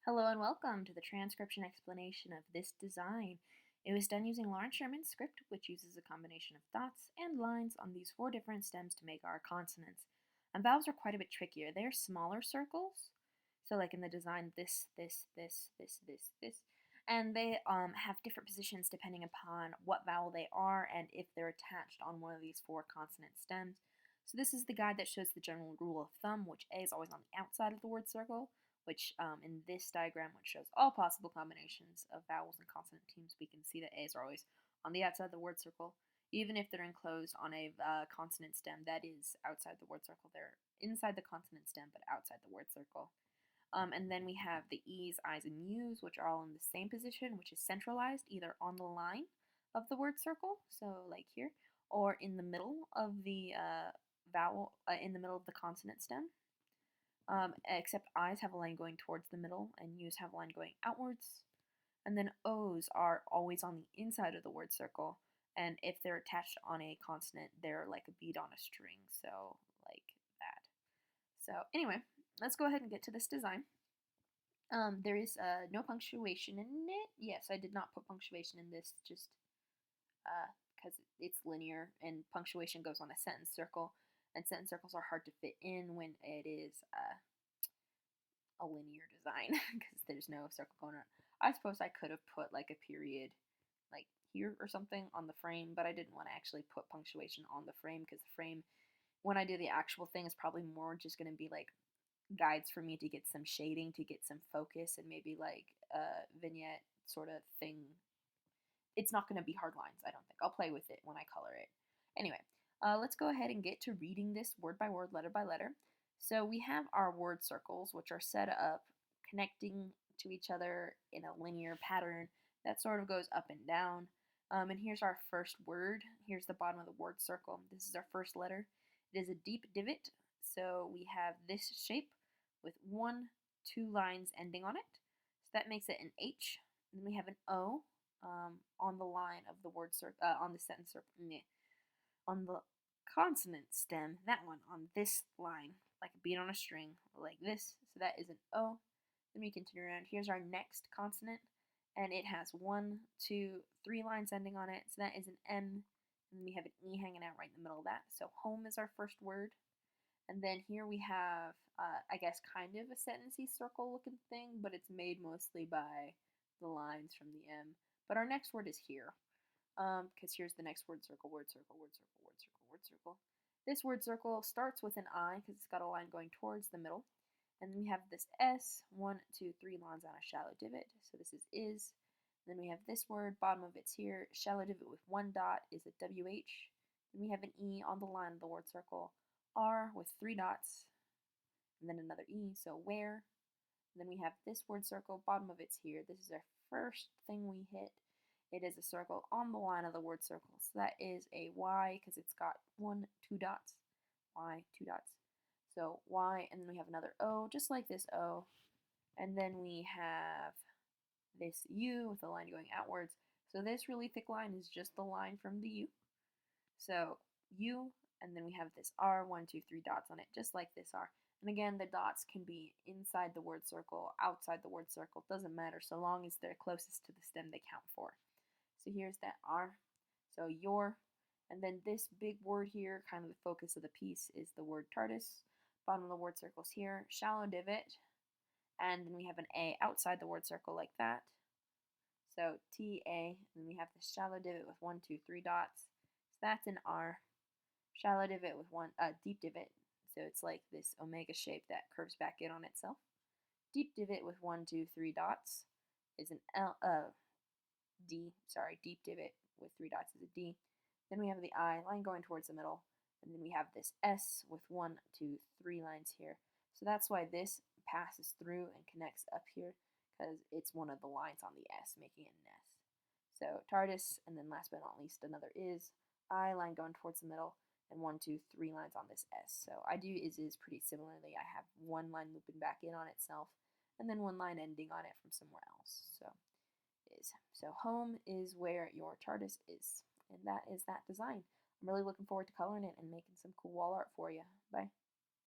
Hello and welcome to the transcription explanation of this design. It was done using Loren Sherman's script, which uses a combination of dots and lines on these 4 different stems to make our consonants. And vowels are quite a bit trickier. They're smaller circles. So like in the design, this, and they have different positions depending upon what vowel they are and if they're attached on one of these 4 consonant stems. So this is the guide that shows the general rule of thumb, which A is always on the outside of the word circle, which in this diagram, which shows all possible combinations of vowels and consonant teams, we can see that A's are always on the outside of the word circle. Even if they're enclosed on a consonant stem that is outside the word circle, they're inside the consonant stem but outside the word circle. And then we have the E's, I's, and U's, which are all in the same position, which is centralized, either on the line of the word circle, so like here, or in the middle of the in the middle of the consonant stem. Except I's have a line going towards the middle and U's have a line going outwards. And then O's are always on the inside of the word circle, and if they're attached on a consonant, they're like a bead on a string, so like that. So anyway, let's go ahead and get to this design. There is no punctuation in it. Yes, I did not put punctuation in this just because it's linear, and punctuation goes on a sentence circle, and sentence circles are hard to fit in when it is a linear design because there's no circle going around. I suppose I could have put like a period like here or something on the frame, but I didn't want to actually put punctuation on the frame because the frame, when I do the actual thing, is probably more just going to be like guides for me to get some shading, to get some focus, and maybe like a vignette sort of thing. It's not going to be hard lines, I don't think. I'll play with it when I color it. Anyway, let's go ahead and get to reading this word by word, letter by letter. So we have our word circles, which are set up connecting to each other in a linear pattern that sort of goes up and down. And here's our first word. Here's the bottom of the word circle. This is our first letter. It is a deep divot. So we have this shape with 2 lines ending on it. So that makes it an H. And then we have an O on the line of the word circle, on the sentence circle, on the consonant stem, that one, on this line, like a bead on a string, like this. So that is an O. Then we continue around. Here's our next consonant, and it has 1, 2, 3 lines ending on it. So that is an M. And then we have an E hanging out right in the middle of that. So home is our first word. And then here we have, I guess, kind of a sentencey circle looking thing, but it's made mostly by the lines from the M. But our next word is here, because here's the next word circle, word circle, word circle, word circle, word circle. This word circle starts with an I because it's got a line going towards the middle. And then we have this S, 1, 2, 3 lines on a shallow divot. So this is. Then we have this word, bottom of it's here, shallow divot with 1 dot is a WH. Then we have an E on the line of the word circle, R with 3 dots, and then another E, so where. And then we have this word circle, bottom of it's here. This is our first thing we hit. It is a circle on the line of the word circle. So that is a Y because it's got 1, 2 dots. Y, 2 dots. So Y, and then we have another O, just like this O. And then we have this U with the line going outwards. So this really thick line is just the line from the U. So U, and then we have this R, 1, 2, 3 dots on it, just like this R. And again, the dots can be inside the word circle, outside the word circle, doesn't matter, so long as they're closest to the stem they count for. So here's that R, so your, and then this big word here, kind of the focus of the piece, is the word Tardis. Bottom of the word circle's here, shallow divot, and then we have an A outside the word circle like that. So T-A, and then we have this shallow divot with 1, 2, 3 dots. So that's an R. Shallow divot with 1, deep divot, so it's like this omega shape that curves back in on itself. Deep divot with 1, 2, 3 dots is an deep divot with 3 dots is a D. Then we have the I, line going towards the middle, and then we have this S with 1, 2, 3 lines here. So that's why this passes through and connects up here, because it's one of the lines on the S, making it an S. So Tardis, and then last but not least, another is, I, line going towards the middle, and 1, 2, 3 lines on this S. So I do is pretty similarly. I have 1 line looping back in on itself, and then 1 line ending on it from somewhere else. So is. So home is where your Tardis is. And that is that design. I'm really looking forward to coloring it and making some cool wall art for you. Bye.